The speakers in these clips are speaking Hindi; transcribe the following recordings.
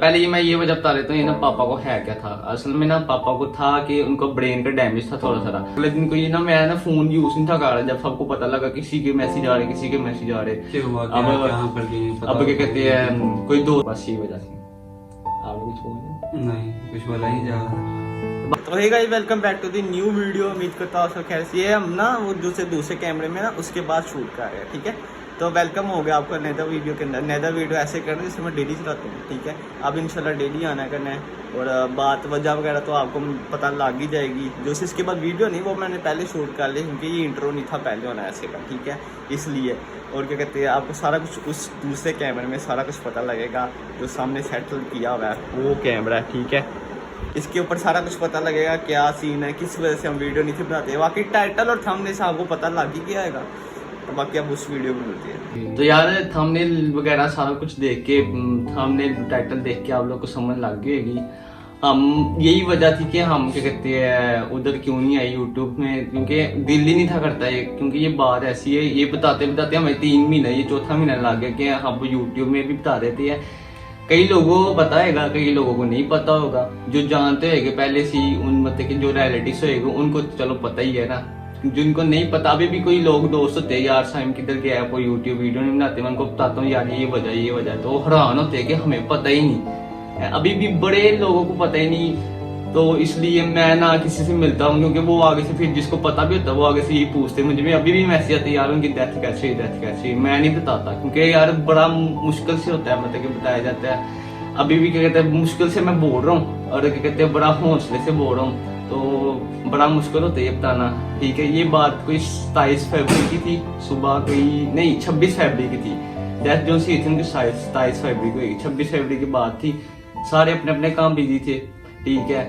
पहले ये मैं ये वजह बता देता हूँ, ये ना पापा को है क्या था। असल में ना पापा को था कि उनको ब्रेन का डैमेज था थोड़ा सा। अगले दिन को ये ना मैं ना फोन यूज नहीं था कर रहा, जब सबको पता लगा किसी के मैसेज आ रहे किसी के मैसेज आ रहे। अब क्या कहते हैं कोई दो, बस ये वजह थी। आप कुछ बोल नहीं, कुछ बोला ही जा रहा। तो hey guys, welcome back to the new video. उम्मीद करता हूँ सब खैर से। ये हम ना वो दूसरे कैमरे में ना उसके बाद शूट कर रहे हैं, ठीक है। तो वेलकम हो गया आपका नया वीडियो के अंदर। नया वीडियो ऐसे करना जिससे मैं डेली चलाता हूँ, ठीक है। अब इंशाल्लाह डेली आना करना है और बात वजह वगैरह तो आपको पता लग ही जाएगी। जो इसके बाद वीडियो नहीं वो मैंने पहले शूट कर ली, क्योंकि ये इंट्रो नहीं था पहले होना ऐसे का, ठीक है, इसलिए। और क्या कहते हैं, आपको सारा कुछ उस दूसरे कैमरे में सारा कुछ पता लगेगा। जो सामने सेटल किया हुआ है वो कैमरा है, ठीक है। इसके ऊपर सारा कुछ पता लगेगा क्या सीन है, किस वजह से हम वीडियो नहीं थे बनाते। बाकी टाइटल और थंबनेल से आपको पता लग ही गया आएगा, तो बाकी अब उस वीडियो में मिलती है। तो यार थंबनेल वगैरह सारा कुछ देख के, थंबनेल टाइटल देख के आप लोग को समझ लग गई होगी। हम यही वजह थी कि हम क्या कहते हैं उधर क्यों नहीं आए यूट्यूब में, क्योंकि दिल ही नहीं था करता है। क्योंकि ये बात ऐसी है, ये बताते बताते हमें 3 महीना, ये चौथा महीना लग गया कि हम यूट्यूब में भी बता देते हैं। कई लोगों को पता होगा, कई लोगों को नहीं पता होगा। जो जानते होंगे पहले से ही, उन मतलब कि जो रिलेटिव्स होएगा उनको चलो पता ही है ना। जिनको नहीं पता, अभी भी कोई लोग दोस्त होते हैं, यार साइम किधर गया, कोई यूट्यूब वीडियो नहीं बनाते, मैं उनको बताता हूँ यार ये वजह, तो हैरान होते हैं कि हमें पता ही नहीं। अभी भी बड़े लोगों को पता ही नहीं। तो इसलिए मैं ना किसी से मिलता हूँ, क्योंकि वो आगे से फिर जिसको पता भी होता है वो आगे से ये पूछते मुझे। में अभी भी मैसेज आते यार उनकी डेथ कैसे हुई, मैं नहीं बताता, क्योंकि यार बड़ा मुश्किल से होता है, मतलब कि बताया जाता है। अभी भी क्या कहते हैं मुश्किल से मैं बोल रहा हूँ, और क्या कहते हैं बड़ा हौसले से बोल रहा हूँ, तो बड़ा मुश्किल होता है ये बताना, ठीक है। ये बात कोई 27 फरवरी की थी सुबह, कोई नहीं 26 फरवरी की थी। डेथ जो सी थी उनकी 27 फरवरी को, 26 फरवरी की बात थी। सारे अपने अपने काम बिजी थे, ठीक है।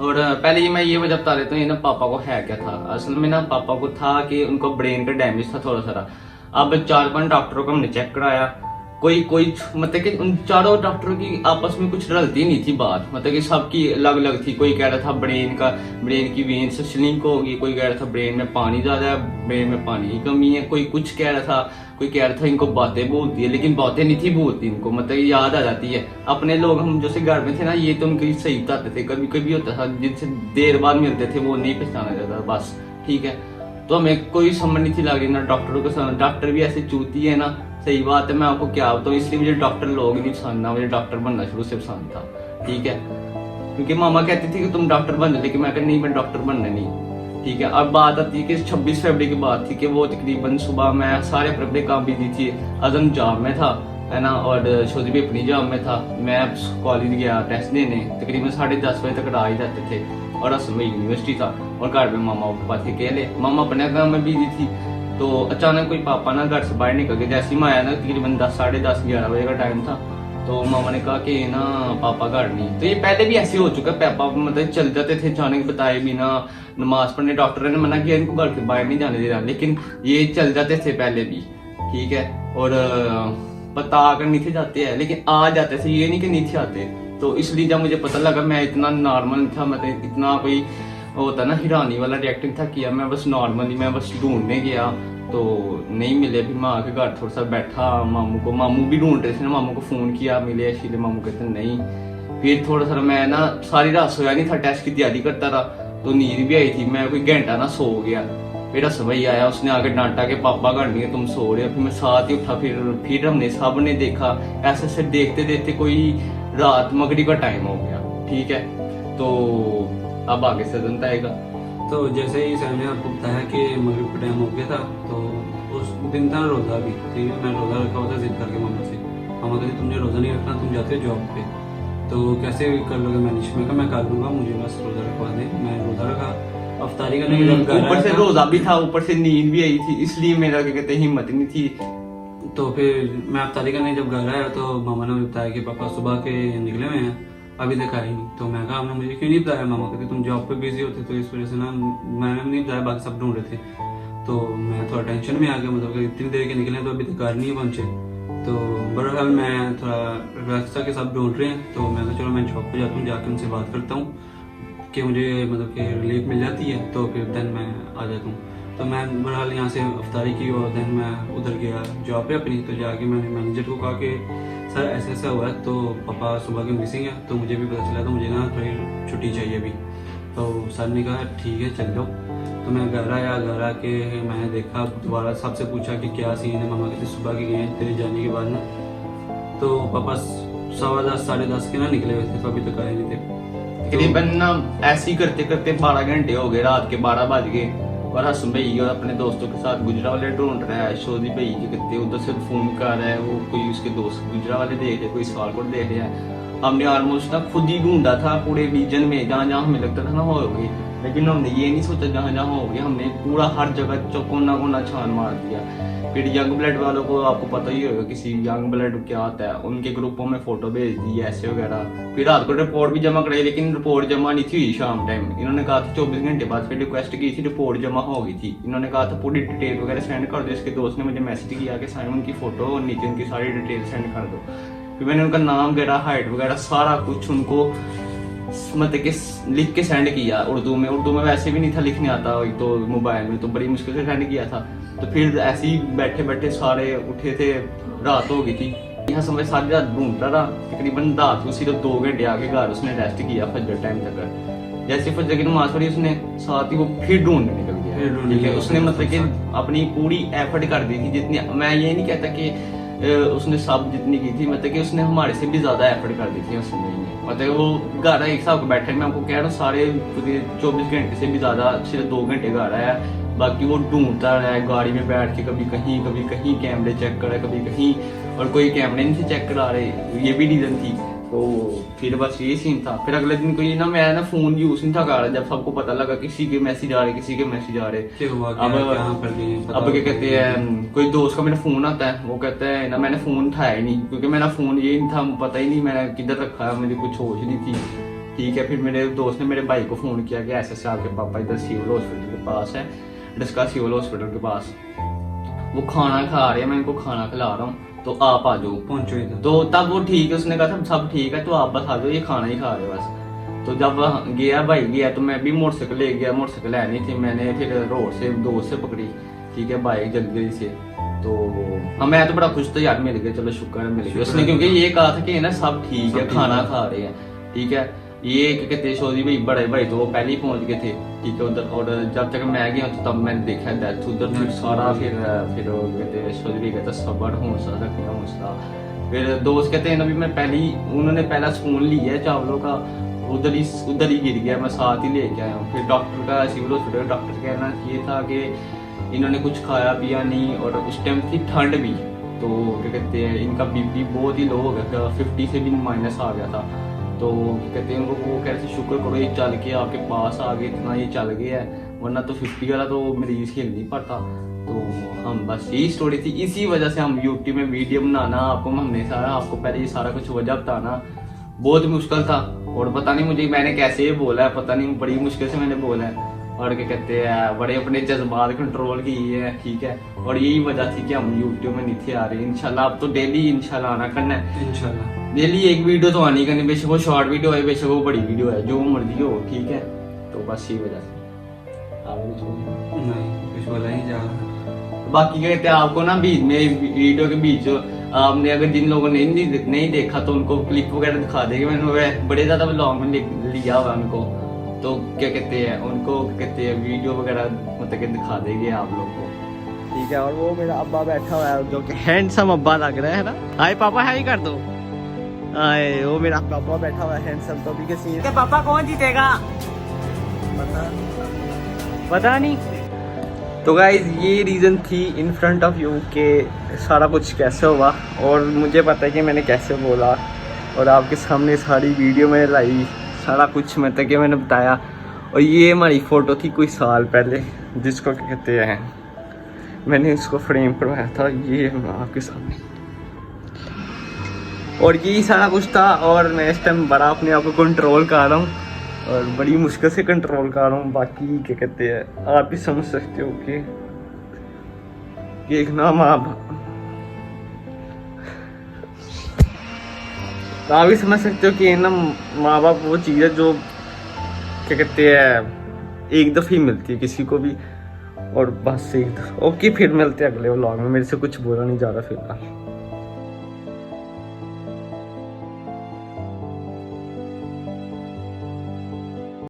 और पहले ये मैं ये वजह बता देता हूँ, ये ना पापा को है क्या था। असल में ना पापा को था कि उनको ब्रेन का डैमेज था थोड़ा सा। अब 4-5 डॉक्टरों को हमने चेक कराया, कोई मतलब कि उन चारों डॉक्टरों की आपस में कुछ रलती नहीं थी बात, मतलब कि सबकी अलग अलग थी। कोई कह रहा था ब्रेन की वेन से स्लिंक होगी, कोई कह रहा था ब्रेन में पानी ज्यादा है, ब्रेन में पानी की कमी है, कोई कुछ कह रहा था, कोई कह रहा था इनको बातें बोलती है, लेकिन बातें नहीं थी बोलती इनको, मतलब याद आ जाती है। अपने लोग हम जैसे घर में थे ना, ये तो उनके सही बताते थे। कभी कभी होता था जिनसे देर बाद मिलते थे वो नहीं पहचाना जाता, बस, ठीक है। तो हमें कोई समझ नहीं थी लग रही ना डॉक्टरों को समझ। डॉक्टर भी ऐसे चूती है ना, सही बात है, मैं आपको क्या बताऊँ। इसलिए मुझे डॉक्टर लोग नहीं पसंद ना, मुझे डॉक्टर बनना शुरू से पसंद था, ठीक है। क्योंकि मामा कहती थी कि तुम डॉक्टर बन जाओ, लेकिन मैं कहती नहीं, मैं डॉक्टर बनना नहीं, ठीक है। अब बात आती है कि 26 फरवरी की बात थी कि वो तकरीबन सुबह मैं सारे अपने काम बिजी थी। अजम जॉब में था, है ना, और छोटी भी अपनी जॉब में था। मैं कॉलेज गया टेस्ट देने, तकरीबन 10:30 बजे तक आ ही जाते थे, और असल में यूनिवर्सिटी था, और घर में मामा पापा थे अकेले। मामा अपने काम में बिजी थी। तो अचानक कोई पापा ना घर से बाहर निकल गए। जैसे ही मैं आया ना, तकरीबन 10, 10:30, 11 बजे का टाइम था, तो मामा ने कहा कि ना पापा घर नहीं। तो ये पहले भी ऐसे हो चुका है, पापा मतलब चल जाते थे अचानक बताए बिना, नमाज पढ़ने। डॉक्टर ने मना किया इनको घर के बाहर नहीं जाने दे रहा, लेकिन ये चल जाते थे पहले भी, ठीक है। और पता कर नहीं थे जाते हैं, लेकिन आ जाते थे, ये नहीं कि नहीं थे आते। तो इसलिए जब मुझे पता लगा, मैं इतना नॉर्मल था, मतलब इतना कोई होता ना हिरानी वाला रिएक्टिंग था किया, मैं बस नॉर्मली मैं बस ढूंढने गया तो नहीं मिले। फिर मैं आके घर थोड़ा सा बैठा, मामू भी ढूंढ रहे थे ना, मामू को फोन किया, मिले, इसीलिए मामू कहते नहीं। फिर थोड़ा सा मैं ना सारी रात सोया नहीं था, टेस्ट की तैयारी करता रहा, तो नींद भी आई थी। मैं कोई घंटा ना सो गया। फिर असवई आया, उसने आके डांटा के पापा घर नहीं है, तुम सो रहे हो। फिर मैं साथ ही उठा, फिर हमने सब ने देखा। ऐसे ऐसे देखते देखते कोई रात मगरिब का टाइम हो गया, ठीक है। तो अब आगे से जनता आएगा। तो जैसे ही सर ने आपको बताया कि मगरिब का टाइम हो गया था, तो उस दिन था रोज़ा भी, ठीक है। मैं रोज़ा रखा हुआ था जिद करके मामा से। मामा कहती तुमने रोज़ा नहीं रखना, तुम जाते हो जॉब पे, तो कैसे कर लोगे मैनेज। मैं कहा मैं कर लूँगा, मुझे बस रोज़ा रखवा दे। मैं रोज़ा रखा, अफ्तारी का नहीं, ऊपर से रोज़ा भी था, ऊपर से नींद भी आई थी, इसलिए मेरा क्या कहते हिम्मत नहीं थी। तो फिर मैं अफ्तारी करने जब घर आया तो मामा ने बताया कि पापा सुबह के निकले हुए हैं, अभी तक आए नहीं। तो मैं कहा आपने मुझे क्यों नहीं बताया। मामा कहते तुम जॉब पे बिजी होते, तो इस वजह से ना मैंने नहीं बताया, बाकी सब ढूंढ रहे थे। तो मैं थोड़ा टेंशन में आ गया, मतलब कि इतनी देर के निकले तो अभी तक घर नहीं पहुंचे। तो बहरहाल मैं थोड़ा रिलैक्स था कि सब ढूंढ रहे हैं, तो मैं कहा चलो मैं जॉब पे जाता हूँ, जाकर उनसे बात करता हूँ कि मुझे मतलब कि रिलीफ मिल जाती है, तो फिर देन मैं आ जाता हूँ। तो मैं बहरहाल यहाँ से अफ्तारी की और देन मैं उधर गया जॉब पे अपनी। तो जाके मैंने मैनेजर को कहा कि सर ऐसे ऐसा हुआ है, तो पापा सुबह के मिसिंग है, तो मुझे भी पता चला, तो मुझे ना थोड़ी छुट्टी चाहिए अभी। तो सर ने कहा ठीक है चल लो। तो मैं घर आया, घर आके मैंने देखा, दोबारा सबसे पूछा कि क्या सीन है। मामा कहते सुबह के गए हैं तेरे जाने के बाद ना। तो पापा 10:15 10:30 के ना निकले हुए थे, तो अभी तक आए नहीं थे। तकरीबन ना ऐसे ही करते करते 12 घंटे हो गए, रात के 12 बज गए। और हसन भाई और अपने दोस्तों के साथ गुजरावाले ढूंढ रहा है। शोधी भाई के कहते उधर से फोन कर रहा है, वो कोई उसके दोस्त गुजरावाले देख रहे, कोई सियालकोट देख रहा है। हमने ऑलमोस्ट ना खुद ही ढूंढा था पूरे रीजन में, जहाँ जहाँ हमें लगता था ना हो गई, लेकिन हमने ये नहीं सोचा जहाँ जहाँ हो गई, हमने पूरा हर जगह कोना कोना छान मार दिया। फिर यंग ब्लड वालों को आपको पता ही होगा, किसी यंग ब्लड क्या होता है, उनके ग्रुपों में फोटो भेज दी ऐसे वगैरह। फिर रात को रिपोर्ट भी जमा कराई, लेकिन रिपोर्ट जमा नहीं थी हुई शाम टाइम। इन्होंने कहा था 24 घंटे बाद, फिर रिक्वेस्ट की थी, रिपोर्ट जमा हो गई थी। इन्होंने कहा था पूरी डिटेल वगैरह सेंड कर दो। इसके दोस्त ने मुझे मैसेज किया कि साइमन की फोटो और नीचे उनकी सारी डिटेल सेंड कर दो। फिर मैंने उनका नाम वगैरह, हाइट वगैरह सारा कुछ उनको मतलब कि लिख के सेंड किया उर्दू में। उर्दू में वैसे भी नहीं था लिखने आता, तो मोबाइल में तो बड़ी मुश्किल से सेंड किया था। तो फिर ऐसे ही बैठे बैठे सारे उठे थे, रात हो गई थी। यहाँ समय सारी रात ढूंढता रहा, तकरीबन रात को सिर्फ 2 घंटे आके घर उसने रेस्ट किया फजर टाइम तक। जैसे फजर की नमाज पढ़ी उसने, साथ ही वो फिर ढूंढने निकल गया। ठीक है, उसने मतलब कि अपनी पूरी एफर्ट कर दी थी जितनी, मैं ये नहीं कहता कि उसने सब जितनी की थी, मतलब कि उसने हमारे से भी ज्यादा एफर्ट कर दी थी उस समय में। मतलब वो घर एक साथ बैठे, मैं आपको कह रहा हूँ सारे 24 घंटे से भी ज्यादा, सिर्फ 2 घंटे घर आया। बाकी वो ढूंढता रहा है गाड़ी में बैठ के, कभी कहीं कैमरे चेक कर रहा है, कभी कहीं, और कोई कैमरे नहीं थे चेक करा रहे, ये भी रीजन थी। तो फिर बस ये सीन था। फिर अगले दिन कोई ना, मैं ना फोन यूज नहीं था कर रहा, जब सबको पता लगा किसी के मैसेज आ रहे, किसी के मैसेज आ रहे। अब क्या कहते हैं, कोई दोस्त का मेरा फोन आता है, वो कहता है ना मैंने फोन उठाया ही नहीं, क्योंकि मेरा फोन ये नहीं था, पता ही नहीं मैंने किधर रखा है, मुझे कुछ होश नहीं थी। ठीक है, फिर मेरे दोस्त ने मेरे भाई को फोन किया कि ऐसे आपके पापा इधर सिविल हॉस्पिटल के पास है, डिस्का सिविल हॉस्पिटल के पास, वो खाना खा रहे हैं, मैं इनको खाना खिला रहा हूँ, तो आप आ जाओ, पहुंचो इधर। तो तब वो ठीक है, उसने कहा था सब ठीक है, तो आप बस आ जाओ, ये खाना ही खा रहे बस। तो जब गया भाई गया, तो मैं भी मोटरसाइकिल ले गया, मोटरसाइकिल है नहीं थी, मैंने फिर रोड से दोस्त से पकड़ी। ठीक है, बाइक जल्दी से। तो हाँ, मैं तो बड़ा खुश था यार, मिल गया, चलो शुक्र है मिल गया उसने, क्योंकि ये कहा था कि ना सब ठीक है, खाना खा रहे हैं। ठीक है, ये कहते शोधी भाई बड़े भाई तो वो पहले ही पहुंच गए थे। ठीक है, उधर, और जब तक मैं गया तो तब मैंने देखा डेथ उधर, फिर सारा फिर कहते शोधी भाई कहते सबर हौसला रखना हौसला। फिर दोस्त कहते हैं अभी मैं उन्होंने पहला स्पून लिया है चावलों का, उधर ही गिर गया, मैं साथ ही लेके आया हूँ। फिर डॉक्टर का सिविल हॉस्पिटल डॉक्टर कहना ये था कि इन्होंने कुछ खाया पिया नहीं, और उस टाइम थी ठंड भी, तो क्या कहते हैं इनका बीपी बहुत ही लो हो गया था, 50 से भी माइनस आ गया था। तो कहते हैं उनको, वो कह रहे थे शुक्र करो ये चल के आपके पास आ गए, इतना ये चल गया है, वरना तो 50 वाला तो मरीज हिल नहीं पाता। तो हम बस यही स्टोरी थी, इसी वजह से हम यूट्यूब में वीडियो बनाना, हमने सारा आपको पहले ये सारा कुछ वजह बताना बहुत मुश्किल था। और पता नहीं मुझे मैंने कैसे बोला है, पता नहीं बड़ी मुश्किल से मैंने बोला है, और क्या कहते हैं बड़े अपने जज्बात कंट्रोल किए हैं। ठीक है, और यही वजह थी कि हम यूट्यूब में नहीं थे आ रहे। इंशाल्लाह अब तो डेली इंशाल्लाह आना करना है, इंशाल्लाह डेली एक वीडियो तो आनी करनी, बेशक वो शॉर्ट वीडियो है, बेशक वो बड़ी वीडियो है, जो मर्जी हो। ठीक है, तो बस यही वजह से नहीं कुछ बोला नहीं जा रहा। बाकी कहते हैं आपको ना बीच में वीडियो के बीच आपने अगर जिन लोगों ने नहीं देखा तो उनको क्लिप वगैरह दिखा देंगे, मैंने बड़े ज्यादा व्लॉग में लिया हुआ उनको, तो क्या कहते हैं उनको क्या कहते हैं वीडियो वगैरह मतलब कि दिखा देंगे आप लोग को। ठीक है, और वो मेरा अब्बा बैठा हुआ है जो कि हैंडसम अब्बा लग रहा है ना। हाय पापा, हाय कर दो। हाय, वो मेरा पापा बैठा हुआ है हैंडसम, तो अभी के सीन है। पापा कौन जीतेगा पता नहीं। तो गाइज ये रीज़न थी इन फ्रंट ऑफ यू के सारा कुछ कैसे हुआ, और मुझे पता है कि मैंने कैसे बोला, और आपके सामने सारी वीडियो में लाई, सारा कुछ मतलब कि मैंने बताया। और ये हमारी फ़ोटो थी कोई साल पहले, जिसको क्या कहते हैं मैंने इसको फ्रेम करवाया था, ये आपके सामने, और यही सारा कुछ था। और मैं इस टाइम बड़ा अपने आप को कंट्रोल कर रहा हूँ, और बड़ी मुश्किल से कंट्रोल कर रहा हूँ। बाकी क्या कहते हैं आप भी समझ सकते हो कि एक ना आप भी समझ सकते हो कि ना माँ बाप वो चीज़ है जो क्या कहते हैं एक दफ़े ही मिलती है किसी को भी, और बस एक दफ़ा। ओके, फिर मिलते हैं अगले व्लॉग में। मेरे से कुछ बोला नहीं जा रहा फिलहाल।